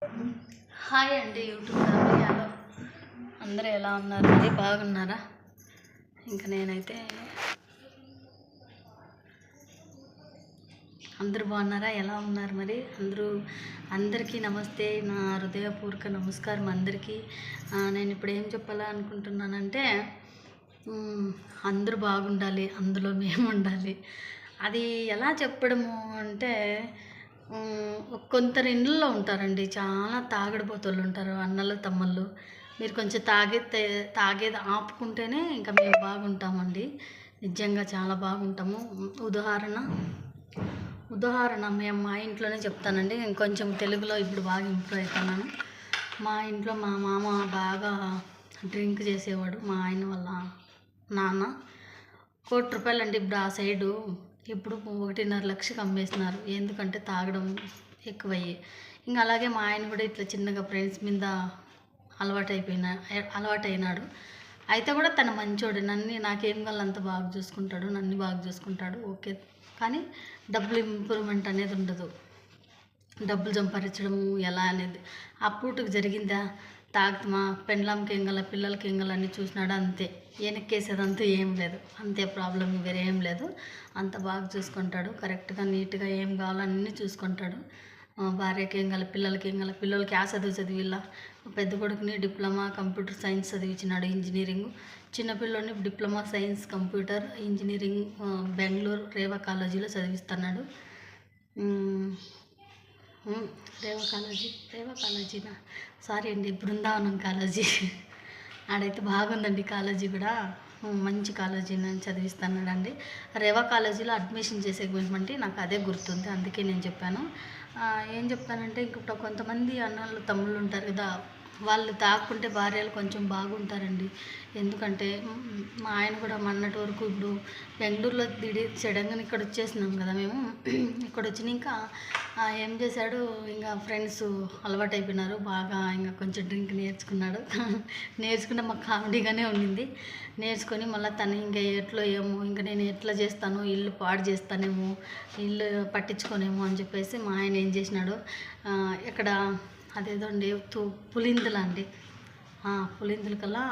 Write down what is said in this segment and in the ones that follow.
Hi అండి YouTube family. Hello, అందరూ ఎలా ఉన్నారు? మరి బాగున్నారా? ఇంకా నేనైతే అందరూ బాగున్నారా? ఎలా ఉన్నారు? మరి అందరికీ నమస్తే, నా హృదయపూర్వక నమస్కారం అందరికీ. నేను ఇప్పుడు ఏం చెప్పాలనుకుంటున్నానంటే, అందరూ బాగుండాలి, అందులో మేము ఉండాలి. అది ఎలా చెప్పడము అంటే, కొందరు ఇండ్లలో ఉంటారండి, చాలా తాగడిపోతోళ్ళు ఉంటారు, అన్నలు తమ్ముళ్ళు. మీరు కొంచెం తాగేది ఆపుకుంటేనే ఇంకా మేము బాగుంటామండి. నిజంగా చాలా బాగుంటాము. ఉదాహరణ మేము మా ఇంట్లోనే చెప్తానండి. నేను కొంచెం తెలుగులో ఇప్పుడు బాగా ఇంప్రూవ్ అవుతున్నాను. మా ఇంట్లో మా మామ బాగా డ్రింక్ చేసేవాడు. మా ఆయన వాళ్ళ నాన్న ₹1,00,00,000 అండి. ఇప్పుడు ఆ సైడు ఇప్పుడు 1,50,000కి అమ్మేస్తున్నారు. ఎందుకంటే తాగడం ఎక్కువయ్యి. ఇంకా అలాగే మా ఆయన కూడా ఇట్లా చిన్నగా ఫ్రెండ్స్ మీద అలవాటైనాడు. అయితే కూడా తన మంచోడు, నాకేం కావాలి అంత బాగా చూసుకుంటాడు, నన్ను బాగా చూసుకుంటాడు. ఓకే, కానీ డబ్బులు ఇంప్రూవ్మెంట్ అనేది ఉండదు. డబ్బులు సంపాదించడము ఎలా అనేది ఆ పూటకు జరిగిందా? తాగుతామా, పెండ్లాంకి ఎంగల, పిల్లలకి ఎంగలని చూసినాడు, అంతే. వెనక్కేసేదంతా ఏం లేదు, అంతే. ప్రాబ్లం వేరే ఏం లేదు. అంత బాగా చూసుకుంటాడు, కరెక్ట్గా నీట్గా ఏం కావాలో అన్నీ చూసుకుంటాడు. భార్యకి ఏం కావాలి, పిల్లలకి ఏం కావాలి, పిల్లలకి ఆ చదివిలా. పెద్ద కొడుకుని డిప్లొమా కంప్యూటర్ సైన్స్ చదివించినాడు, ఇంజనీరింగ్. చిన్నపిల్లని diploma science computer engineering Bengaluru Reva కాలేజీలో చదివిస్తున్నాడు. రేవా కాలేజీనా, సారీ అండి, బృందావనం కాలేజీ. ఆడైతే బాగుందండి కాలేజీ కూడా, మంచి కాలేజీ నేను చదివిస్తున్నాడండి. రేవా కాలేజీలో అడ్మిషన్ చేసేయమంటే నాకు అదే గుర్తుంది, అందుకే నేను చెప్పాను. ఏం చెప్తానంటే, ఇప్పుడు కొంతమంది అన్నలు తమ్ముళ్ళు ఉంటారు కదా, వాళ్ళు తాకుంటే భార్యలు కొంచెం బాగుంటారండి. ఎందుకంటే మా ఆయన కూడా మొన్నటి వరకు ఇప్పుడు బెంగళూరులో సడన్గా ఇక్కడ వచ్చేసినాం కదా మేము. ఇక్కడ వచ్చినాక ఏం చేశాడు, ఇంకా ఫ్రెండ్స్ అలవాటైపోయినారు బాగా. ఇంకా కొంచెం డ్రింక్ నేర్చుకుంటే మాకు కామెడీగానే ఉండింది. నేర్చుకొని మళ్ళీ తను ఇంకా ఏమో ఇంకా నేను ఎట్లా చేస్తాను, ఇల్లు పాడు చేస్తానేమో, ఇల్లు పట్టించుకోనేమో అని చెప్పేసి మా ఆయన ఏం చేసినాడు, ఇక్కడ అదేదో అండి పులిందులు అండి, పులిందుల కల్లా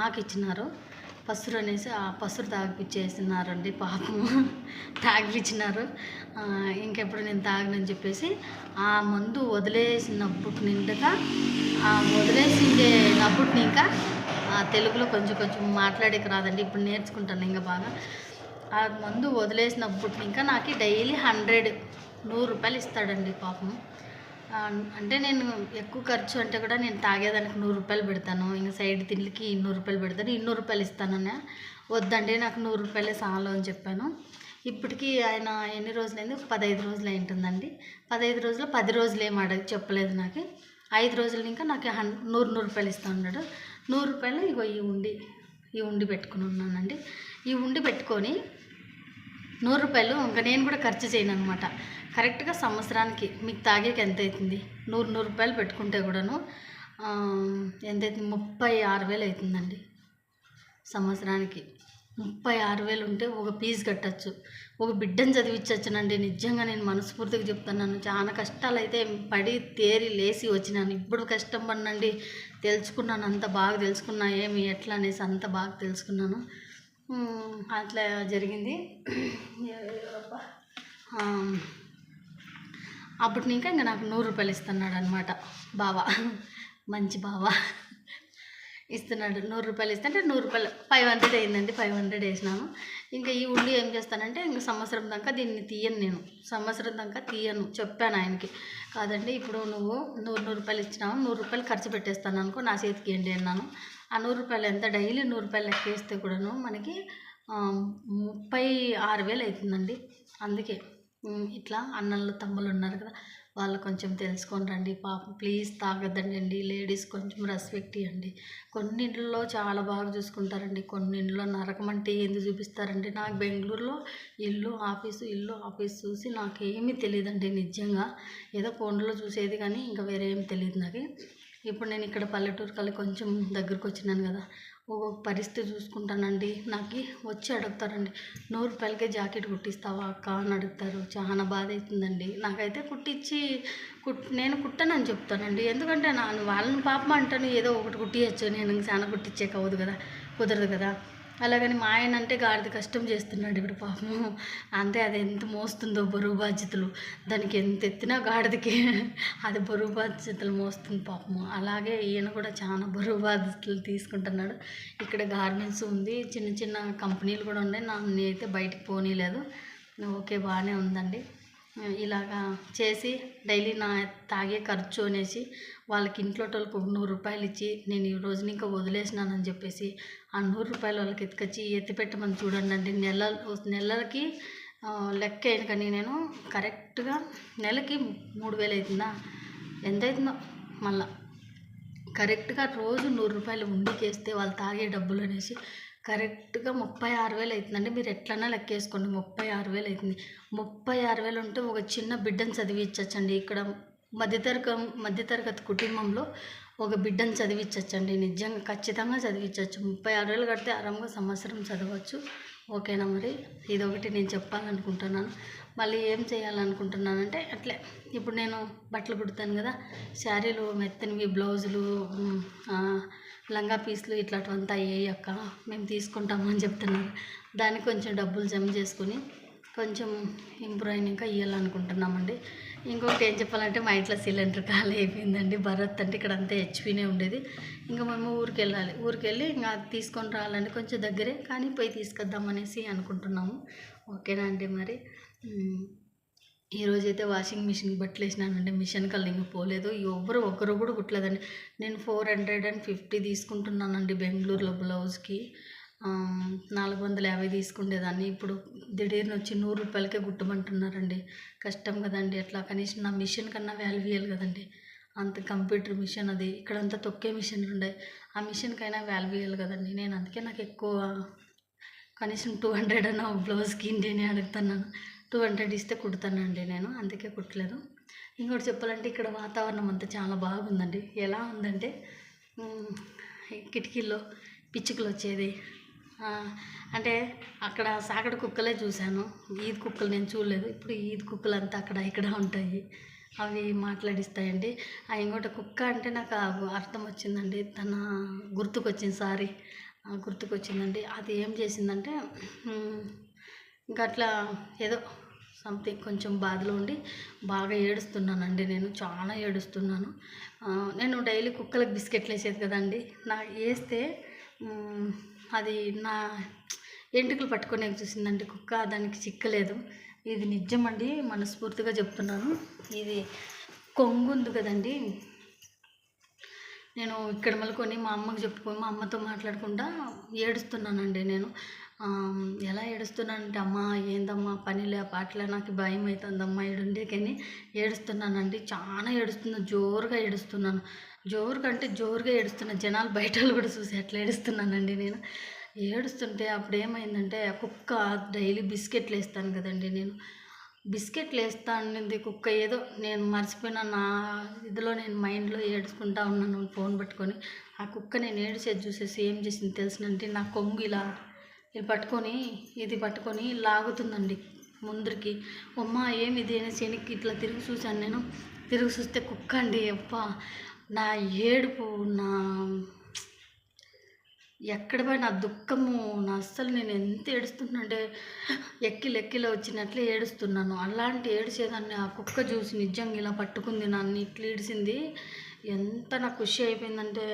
ఆకిచ్చినారు పసురు అనేసి. ఆ పసురు తాగిపించేసినారండి పాపము. తాగిపించినారు. ఇంకెప్పుడు నేను తాగనని చెప్పేసి ఆ మందు వదిలేసినప్పుడు నిండుగా, వదిలేసినప్పుడు ఇంకా తెలుగులో కొంచెం కొంచెం మాట్లాడేకి రాదండి, ఇప్పుడు నేర్చుకుంటాను ఇంకా బాగా. ఆ మందు వదిలేసినప్పుడు ఇంకా నాకు డైలీ ₹100 ఇస్తాడండి పాపం. అంటే నేను ఎక్కువ ఖర్చు అంటే కూడా నేను తాగేదానికి ₹100 పెడతాను, ఇంకా సైడ్ తిండికి ₹200 పెడతాను, ₹200 ఇస్తానన్నా. వద్దండి, నాకు ₹100 చాలు అని చెప్పాను. ఇప్పటికీ ఆయన ఎన్ని రోజులైంది, 15 రోజులు అయింటుందండి. 15 రోజులు 10 రోజులు ఏం చెప్పలేదు నాకు. 5 రోజులు ఇంకా నాకు ₹100 ఇస్తా ఉన్నాడు. ₹100 ఇగో ఈ ఉండి పెట్టుకుని ఉన్నానండి. ఈ ఉండి పెట్టుకొని ₹100 ఇంకా నేను కూడా ఖర్చు చేయను అనమాట. కరెక్ట్గా సంవత్సరానికి మీకు తాగేకి ఎంత అవుతుంది, ₹100 పెట్టుకుంటే కూడాను ఎంత అవుతుంది, 36,000 అవుతుందండి సంవత్సరానికి. 36,000 ఉంటే ఒక ఫీజు కట్టచ్చు, ఒక బిడ్డను చదివించవచ్చునండి. నిజంగా నేను మనస్ఫూర్తిగా చెప్తున్నాను. చాలా కష్టాలు అయితే పడి తేరి లేచి వచ్చినాను. ఇప్పుడు కష్టం పడినండి, తెలుసుకున్నాను, అంత బాగా తెలుసుకున్నా, ఏమి ఎట్లా అనేసి అంత బాగా తెలుసుకున్నాను. అట్లా జరిగింది. అప్పుడు ఇంకా నాకు ₹100 ఇస్తున్నాడు అనమాట బావ, మంచి బావ ఇస్తున్నాడు. ₹100 ఇస్తుంటే ₹100 500 అయిందండి. 500 వేసినాను. ఇంకా ఈ ఉండి ఏం చేస్తానంటే, ఇంకా సంవత్సరం దాకా దీన్ని తీయను, నేను సంవత్సరం దాకా తీయను. చెప్పాను ఆయనకి, కాదండి ఇప్పుడు నువ్వు ₹100 ఇచ్చినావు, ₹100 ఖర్చు పెట్టేస్తాను అనుకో, నా చేతికి ఏంటి అన్నాను. ఆ ₹100 ఎంత, డైలీ ₹100 లెక్కేస్తే కూడాను మనకి 36,000 అవుతుందండి. అందుకే ఇట్లా అన్నలు తమ్ముళ్ళు ఉన్నారు కదా, వాళ్ళు కొంచెం తెలుసుకొని రండి పాపం. ప్లీజ్ తాగొద్దండి, లేడీస్ కొంచెం రెస్పెక్ట్ ఇవ్వండి. కొన్ని ఇంట్లో చాలా బాగా చూసుకుంటారండి, కొన్ని ఇంట్లో నరకం అంటే ఎందుకు చూపిస్తారండి. నాకు బెంగళూరులో ఇల్లు ఆఫీసు చూసి నాకేమీ తెలియదండి నిజంగా. ఏదో ఫోన్లో చూసేది కానీ ఇంకా వేరే ఏం తెలియదు నాకు. ఇప్పుడు నేను ఇక్కడ పల్లెటూరు కల్లా కొంచెం దగ్గరకు వచ్చినాను కదా, ఒక్కొక్క పరిస్థితి చూసుకుంటానండి. నాకు వచ్చి అడుగుతారండి, ₹100 జాకెట్ కుట్టిస్తావా అక్క అని అడుగుతారు. చాలా బాధ అవుతుందండి నాకైతే. కుట్టించి నేను కుట్టనని చెప్తానండి. ఎందుకంటే వాళ్ళని పాపం అంటాను, ఏదో ఒకటి కుట్టియచ్చు, నేను చాలా కుట్టించేకి అవ్వదు కదా, కుదరదు కదా. అలాగని మా ఆయన అంటే గాడిద కష్టం చేస్తున్నాడు ఇప్పుడు పాపం. అంతే, అది ఎంత మోస్తుందో బరువు బాధ్యతలు, దానికి ఎంత ఎత్తినా గాడిదకి అది బరువు బాధ్యతలు మోస్తుంది పాపము. అలాగే ఈయన కూడా చాలా బరువు బాధ్యతలు తీసుకుంటున్నాడు. ఇక్కడ గార్మెంట్స్ ఉంది, చిన్న చిన్న కంపెనీలు కూడా ఉన్నాయి. నన్ను అయితే బయటికి పోనీలేదు. ఓకే, బాగానే ఉందండి. ఇలాగా చేసి డైలీ నా తాగే ఖర్చు అనేసి వాళ్ళకి ఇంట్లో వాళ్ళకి ఒక 100 రూపాయలు ఇచ్చి, నేను ఈ రోజున ఇంకా వదిలేసినానని చెప్పేసి ఆ 100 రూపాయలు వాళ్ళకి ఎత్తుకొచ్చి ఎత్తిపెట్టమని చూడండి అండి. నెలలకి లెక్క అయిన కానీ నేను కరెక్ట్గా నెలకి 3000 అవుతుందా, ఎంత అవుతుందో మళ్ళా కరెక్ట్గా రోజు 100 రూపాయలు ఉండికేస్తే వాళ్ళు తాగే డబ్బులు అనేసి కరెక్ట్గా 36,000 అవుతుందండి. మీరు ఎట్లన్నా లెక్కేసుకోండి, 36,000 అవుతుంది. 36,000 ఉంటే ఒక చిన్న బిడ్డను చదివించచ్చండి. ఇక్కడ మధ్యతరగతి కుటుంబంలో ఒక బిడ్డను చదివించచ్చండి. నిజంగా ఖచ్చితంగా చదివించవచ్చు. 36,000 కడితే ఆరాంగా సంవత్సరం చదవచ్చు. ఓకేనా? మరి ఇదొకటి నేను చెప్పాలనుకుంటున్నాను. మళ్ళీ ఏం చేయాలనుకుంటున్నానంటే, అట్లే ఇప్పుడు నేను బట్టలు కుడతాను కదా, శారీలు మెత్తనివి, బ్లౌజులు, లంగా పీసులు ఇట్లాంటివంతా అక్క మేము తీసుకుంటాము అని చెప్తున్నారు. దానికి కొంచెం డబ్బులు జమ చేసుకుని కొంచెం ఇంప్రూవ్ అయినాక ఇవ్వాలనుకుంటున్నామండి. ఇంకొకటి ఏం చెప్పాలంటే, మా ఇంట్లో సిలిండర్ ఖాళీ అయిపోయిందండి. భరత్ అంటే ఇక్కడ అంతా హెచ్పీనే ఉండేది. ఇంకా మేము ఊరికి వెళ్ళి ఇంకా తీసుకొని రావాలండి. కొంచెం దగ్గరే కానీ పోయి తీసుకొద్దామనేసి అనుకుంటున్నాము. ఓకేనా అండి? మరి ఈరోజైతే వాషింగ్ మిషన్కి బట్టలు వేసినానండి. మిషన్ కల్లింగ్ పోలేదు, ఒకరు కూడా కుట్టలేదండి. నేను 450 తీసుకుంటున్నానండి బెంగళూరులో బ్లౌజ్కి. 450 తీసుకునేదాన్ని. ఇప్పుడు దిఢీర్ని వచ్చి 100 రూపాయలకే కుట్టమంటున్నారండి. కష్టం కదండి. అట్లా కనీసం నా మిషన్ కన్నా వాల్యూ ఇవ్వాలి కదండి. అంత కంప్యూటర్ మిషన్ అది, ఇక్కడంతా తొక్కే మిషన్లు ఉన్నాయి. ఆ మిషన్కైనా వాల్యూ ఇవ్వాలి కదండి. నేను అందుకే నాకు ఎక్కువ కనీసం 200 అన్న బ్లౌజ్కి ఇండియనే అడుగుతున్నాను. 200 ఇస్తే కుడతానండి నేను, అందుకే కుట్టలేదు. ఇంకోటి చెప్పాలంటే, ఇక్కడ వాతావరణం అంతా చాలా బాగుందండి. ఎలా ఉందంటే, కిటికీల్లో పిచ్చుకలు వచ్చేది, అంటే అక్కడ సాకడ కుక్కలే చూశాను, ఈద్ కుక్కలు నేను చూడలేదు. ఇప్పుడు ఈద్ కుక్కలు అంతా అక్కడ ఇక్కడ ఉంటాయి, అవి మాట్లాడిస్తాయండి. ఇంకోటి కుక్క అంటే నాకు అర్థం వచ్చిందండి, తన గుర్తుకొచ్చిందండి. అది ఏం చేసిందంటే, ఇంకా అట్లా ఏదో సంథింగ్ కొంచెం బాధలో ఉండి బాగా ఏడుస్తున్నానండి. నేను చాలా ఏడుస్తున్నాను. నేను డైలీ కుక్కలకు బిస్కెట్లు వేసేది కదండి. వేస్తే అది నా ఎంటుకలు పట్టుకొని చూసిందండి కుక్క, దానికి చిక్కలేదు. ఇది నిజమండి, మనస్ఫూర్తిగా చెప్తున్నాను. ఇది కొంగు ఉంది కదండి, నేను ఇక్కడ మలుకొని మా అమ్మకు చెప్పుకొని మా అమ్మతో మాట్లాడకుండా ఏడుస్తున్నానండి. నేను ఎలా ఏడుస్తున్నానంటే, అమ్మ ఏందమ్మా పనిలే పాటలే, నాకు భయం అవుతుందమ్మా ఈడుండే కానీ ఏడుస్తున్నానండి. చాలా ఏడుస్తున్నాను, జోరుగా ఏడుస్తున్నాను. జోరుగా ఏడుస్తున్నాను. జనాలు బయట వాళ్ళు కూడా చూసి అట్లా ఏడుస్తున్నానండి. నేను ఏడుస్తుంటే అప్పుడు ఏమైందంటే, కుక్క డైలీ బిస్కెట్లు వేస్తాను కదండి, నేను బిస్కెట్లు వేస్తా అనింది కుక్క. ఏదో నేను మర్చిపోయిన నా ఇదిలో నేను మైండ్లో ఏడుచుకుంటా ఉన్నాను ఫోన్ పట్టుకొని. ఆ కుక్క నేను ఏడిసేది చూసేసి ఏం చేసింది తెలిసినంటే, నా కొంగు ఇలా పట్టుకొని లాగుతుందండి ముందరికి. అమ్మ ఏమిది అనేసి వెనక్కి ఇట్లా తిరిగి చూశాను. నేను తిరిగి చూస్తే కుక్క అండి. అప్ప నా ఏడుపు, నా ఎక్కడ పోయి నా దుఃఖము, నా అస్సలు నేను ఎంత ఏడుస్తున్నానంటే ఎక్కిలో వచ్చినట్లే ఏడుస్తున్నాను. అలాంటి ఏడిచేదాన్ని. ఆ కుక్క చూసి నిజంగా ఇలా పట్టుకుంది నన్ను, ఇట్లా ఏడిసింది. ఎంత నాకు ఖుషి అయిపోయిందంటే,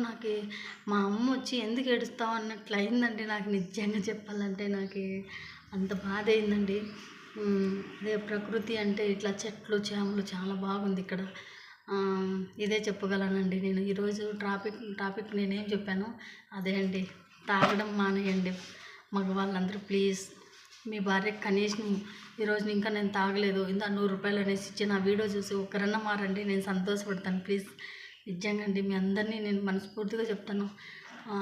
నాకు మా అమ్మ వచ్చి ఎందుకు ఏడుస్తావు అన్నట్లు అయిందండి. నాకు నిజంగా చెప్పాలంటే నాకు అంత బాధ అయిందండి. అదే ప్రకృతి అంటే ఇట్లా చెట్లు చేమలు చాలా బాగుంది ఇక్కడ. ఇదే చెప్పగలనండి నేను. ఈరోజు టాపిక్ నేనేం చెప్పాను అదే అండి. తాగడం మానేయండి మగవాళ్ళందరూ ప్లీజ్. మీ భార్యకి కనీసం ఈరోజు ఇంకా నేను తాగలేదు, ఇంత 100 రూపాయలు అనేసి ఇచ్చి నా వీడియో చూసి ఒకరన్నా మారండి, నేను సంతోషపడతాను ప్లీజ్. నిజంగా అండి, మీ అందరినీ నేను మనస్ఫూర్తిగా చెప్తాను.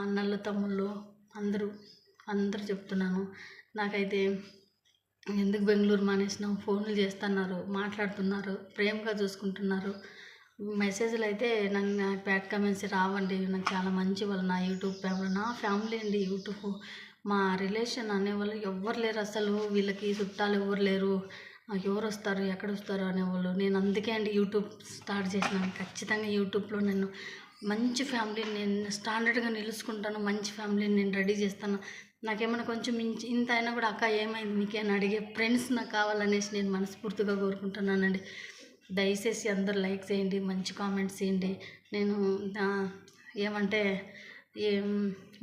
అన్నలు తమ్ముళ్ళు అందరూ చెప్తున్నాను. నాకైతే ఎందుకు బెంగళూరు మానేసినావు, ఫోన్లు చేస్తున్నారు, మాట్లాడుతున్నారు, ప్రేమగా చూసుకుంటున్నారు. మెసేజ్లు అయితే నన్ను బ్యాడ్ కామెంట్స్ రావండి. నాకు చాలా మంచి వాళ్ళు నా యూట్యూబ్ ఫ్యామిలీ, నా ఫ్యామిలీ అండి. యూట్యూబ్ మా రిలేషన్ అనేవాళ్ళు ఎవ్వరు లేరు అసలు. వీళ్ళకి చుట్టాలు ఎవరు లేరు. ఎవరు వస్తారు ఎక్కడ వస్తారు అనేవాళ్ళు. నేను అందుకే అండి యూట్యూబ్ స్టార్ట్ చేసినాను. ఖచ్చితంగా యూట్యూబ్లో నేను మంచి ఫ్యామిలీని నేను స్టాండర్డ్గా నిలుచుకుంటాను, మంచి ఫ్యామిలీని నేను రెడీ చేస్తాను. నాకేమైనా కొంచెం ఇంత అయినా కూడా అక్క ఏమైంది మీకేమైనా అడిగే ఫ్రెండ్స్ నాకు కావాలనేసి నేను మనస్ఫూర్తిగా కోరుకుంటున్నానండి. దయచేసి అందరూ లైక్ చేయండి, మంచి కామెంట్స్ చేయండి. నేను ఏమంటే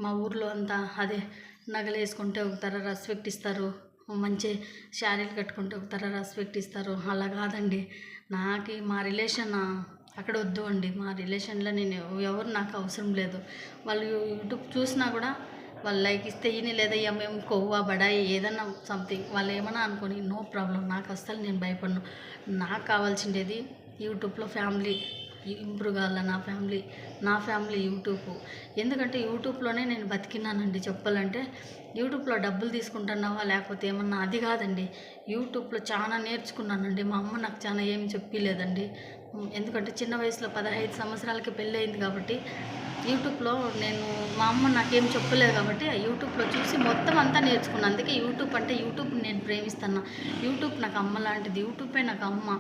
మా ఊర్లో అంతా అదే నగలు వేసుకుంటే ఒక తర రెస్పెక్ట్ ఇస్తారు, మంచి శారీలు కట్టుకుంటే ఒక తర రెస్పెక్ట్ ఇస్తారు. అలా కాదండి, నాకు మా రిలేషన్ అక్కడ వద్దు అండి. మా రిలేషన్లో నేను ఎవరు నాకు అవసరం లేదు. వాళ్ళు యూట్యూబ్ చూసినా కూడా వాళ్ళు లైక్ ఇస్తే ఈయన లేదా మేము కొవ్వ బడాయి ఏదన్నా సంథింగ్ వాళ్ళు ఏమన్నా అనుకోని నో ప్రాబ్లం. నాకు అస్సలు నేను భయపడను. నాకు కావాల్సిండేది యూట్యూబ్లో ఫ్యామిలీ ఇంప్రూవ్ కావాల, నా ఫ్యామిలీ యూట్యూబ్. ఎందుకంటే యూట్యూబ్లోనే నేను బతికినానండి. చెప్పాలంటే యూట్యూబ్లో డబ్బులు తీసుకుంటున్నావా లేకపోతే ఏమన్నా అది కాదండి. యూట్యూబ్లో చాలా నేర్చుకున్నానండి. మా అమ్మ నాకు చాలా ఏం చెప్పలేదండి. ఎందుకంటే చిన్న వయసులో 15 సంవత్సరాలకి పెళ్ళి అయింది కాబట్టి యూట్యూబ్లో నేను మా అమ్మ నాకేం చెప్పలేదు కాబట్టి యూట్యూబ్లో చూసి మొత్తం అంతా నేర్చుకున్నాను. అందుకే యూట్యూబ్ అంటే యూట్యూబ్ నేను ప్రేమిస్తాను. యూట్యూబ్ నాకు అమ్మ లాంటిది. యూట్యూబే నాకు అమ్మ.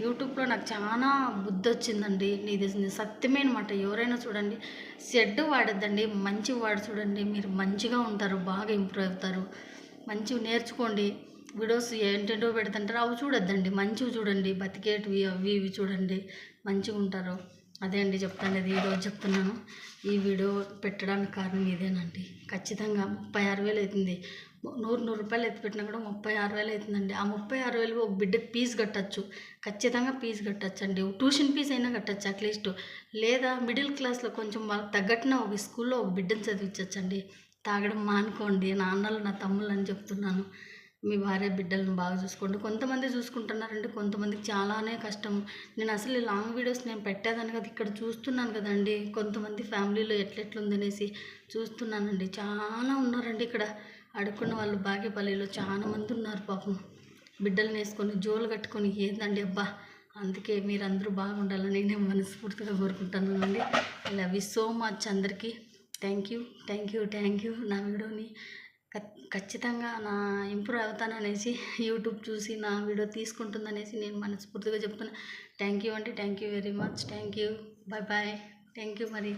యూట్యూబ్లో నాకు చాలా బుద్ధి వచ్చిందండి. ఇది సత్యమే అనమాట. ఎవరైనా చూడండి, చెడ్డు వాడద్దండి, మంచి వాడు చూడండి. మీరు మంచిగా ఉంటారు, బాగా ఇంప్రూవ్ అవుతారు. మంచిగా నేర్చుకోండి. వీడియోస్ ఏంటేంటో పెడుతుంటారు అవి చూడొద్దండి, మంచివి చూడండి. బతికేటివి అవి ఇవి చూడండి, మంచిగా ఉంటారు. అదే అండి చెప్తాను. అది ఈరోజు చెప్తున్నాను. ఈ వీడియో పెట్టడానికి కారణం ఇదేనండి. ఖచ్చితంగా 36,000 అవుతుంది. 100 రూపాయలు ఎత్తి పెట్టినా కూడా 36,000 అవుతుందండి. ఆ 36,000 ఒక బిడ్డకి ఫీజు కట్టచ్చు. ఖచ్చితంగా ఫీజు కట్టచ్చు అండి. ట్యూషన్ ఫీజు అయినా కట్టచ్చు అట్లీస్ట్. లేదా మిడిల్ క్లాస్లో కొంచెం వాళ్ళకి తగ్గట్టున ఒక స్కూల్లో ఒక బిడ్డను చదివించచ్చండి. తాగడం మానుకోండి. నా అన్నలు నా తమ్ముళ్ళు అని చెప్తున్నాను. మీ భార్య బిడ్డలను బాగా చూసుకోండి. కొంతమంది చూసుకుంటున్నారండి, కొంతమందికి చాలానే కష్టం. నేను అసలు లాంగ్ వీడియోస్ నేను పెట్టేదాన్ని కదా, ఇక్కడ చూస్తున్నాను కదండి కొంతమంది ఫ్యామిలీలో ఎట్లెట్లుందనేసి చూస్తున్నానండి. చాలా ఉన్నారండి ఇక్కడ అడుక్కున్న వాళ్ళు. బాగేపల్లిలో చాలా మంది ఉన్నారు పాపం. బిడ్డలను వేసుకొని జోలు కట్టుకొని ఏందండి అబ్బా. అందుకే మీరందరూ బాగుండాలని నేను మనస్ఫూర్తిగా కోరుకుంటున్నానండి. I love you so much అందరికీ. Thank you. నా వీడియోని ఖచ్చితంగా నా ఇంప్రూవ్ అవుతాననేసి యూట్యూబ్ చూసి నా వీడియో తీసుకుంటుందనేసి నేను మనస్ఫూర్తిగా చెప్తున్నా. థ్యాంక్ యూ అండి. Thank you very much. Thank you. Bye. Thank you మరి.